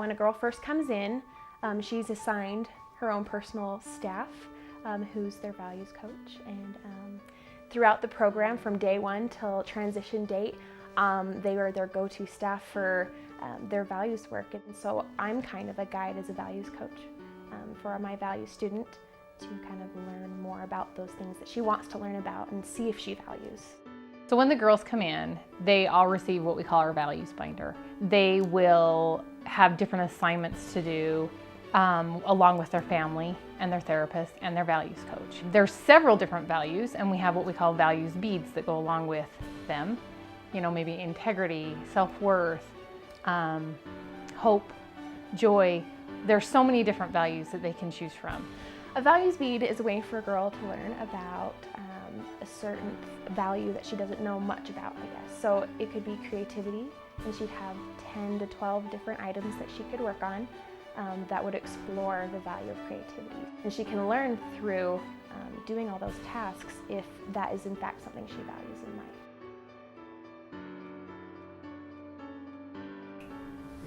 When a girl first comes in, she's assigned her own personal staff, who's their values coach. And throughout the program, from day one till transition date, they are their go-to staff for their values work. And so I'm kind of a guide as a values coach for my values student to kind of learn more about those things that she wants to learn about and see if she values. So when the girls come in, they all receive what we call our values binder. They will have different assignments to do along with their family and their therapist and their values coach. There's several different values, and we have what we call values beads that go along with them. You know, maybe integrity, self-worth, hope, joy. There's so many different values that they can choose from. A values bead is a way for a girl to learn about a certain value that she doesn't know much about, I guess. So it could be creativity, and she'd have 10 to 12 different items that she could work on that would explore the value of creativity. And she can learn through doing all those tasks if that is in fact something she values in life.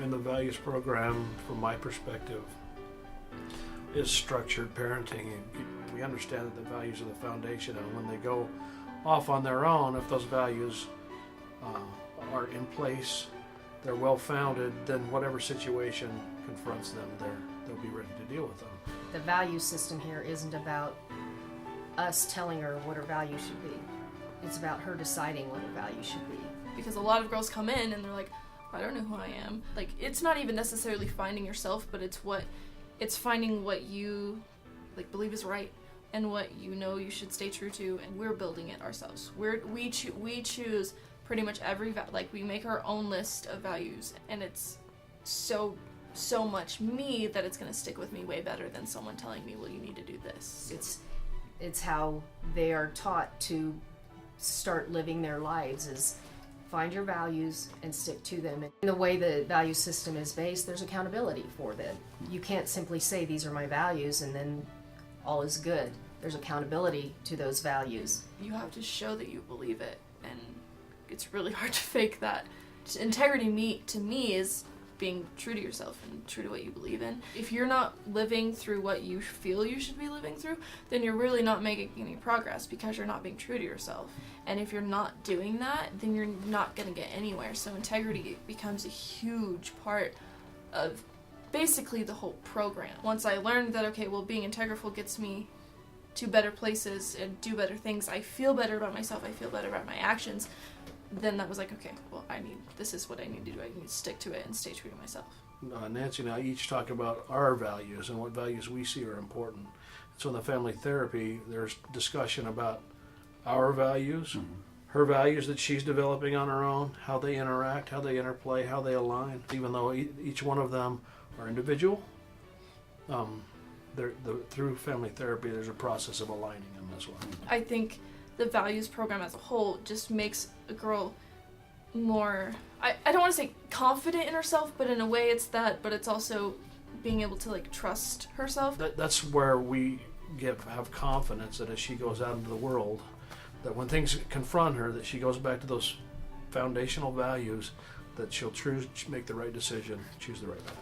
And the values program, from my perspective, is structured parenting. We understand that the values are the foundation, and when they go off on their own, if those values are in place, they're well founded, then whatever situation confronts them, they'll be ready to deal with them. The value system here isn't about us telling her what her value should be. It's about her deciding what her value should be. Because a lot of girls come in and they're like, I don't know who I am. Like, it's not even necessarily finding yourself, but it's finding what you believe is right and what you know you should stay true to, and we're building it ourselves. We choose pretty much every we make our own list of values, and it's so much me that it's gonna stick with me way better than someone telling me, well, you need to do this. It's how they are taught to start living their lives, is find your values and stick to them. And the way the value system is based, there's accountability for them. You can't simply say these are my values and then all is good. There's accountability to those values. You have to show that you believe it, and it's really hard to fake that. Integrity to me is being true to yourself and true to what you believe in. If you're not living through what you feel you should be living through, then you're really not making any progress because you're not being true to yourself. And if you're not doing that, then you're not going to get anywhere. So integrity becomes a huge part of basically the whole program. Once I learned that, okay, well, being integriful gets me to better places and do better things, I feel better about myself, I feel better about my actions, then that was like, okay, well, this is what I need to do. I need to stick to it and stay true to myself. Nancy and I each talk about our values and what values we see are important. So in the family therapy, there's discussion about our values, her values that she's developing on her own, how they interact, how they interplay, how they align. Even though each one of them are individual, through family therapy, there's a process of aligning them as well. I think the values program as a whole just makes a girl more, I don't want to say confident in herself, but in a way it's that, but it's also being able to trust herself. That's where we have confidence that as she goes out into the world, that when things confront her, that she goes back to those foundational values, that she'll make the right decision, choose the right path.